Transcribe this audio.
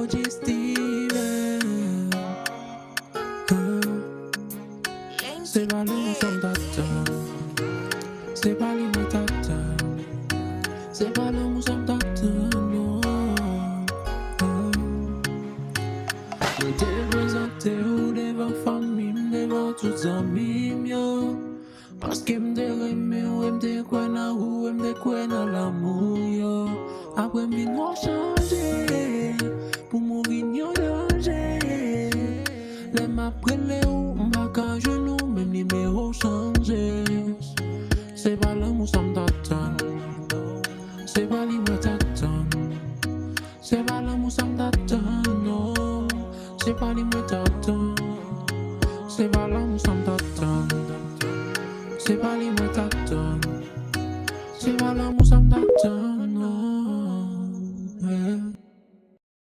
Georgie Steven. C'est pas le nous sommes d'attente. C'est pas les mots d'attente. C'est pas le nous sommes d'attente, non. Je t'ai présenté ou devant famille, devant tous amis, yo. Parce que m'te aimé ou m'te quoi na ou m'te quoi na l'amour, yo. Après m'vin changer, pour mon vignon changer. Les m'apprennent ou m'baka genou, même numéro changé. C'est pas l'amour ça m'attend, c'est pas l'image t'attend. C'est pas l'amour ça m'attend, non. C'est pas l'image t'attend. C'est pas l'amour ça m'attend. C'est pas l'image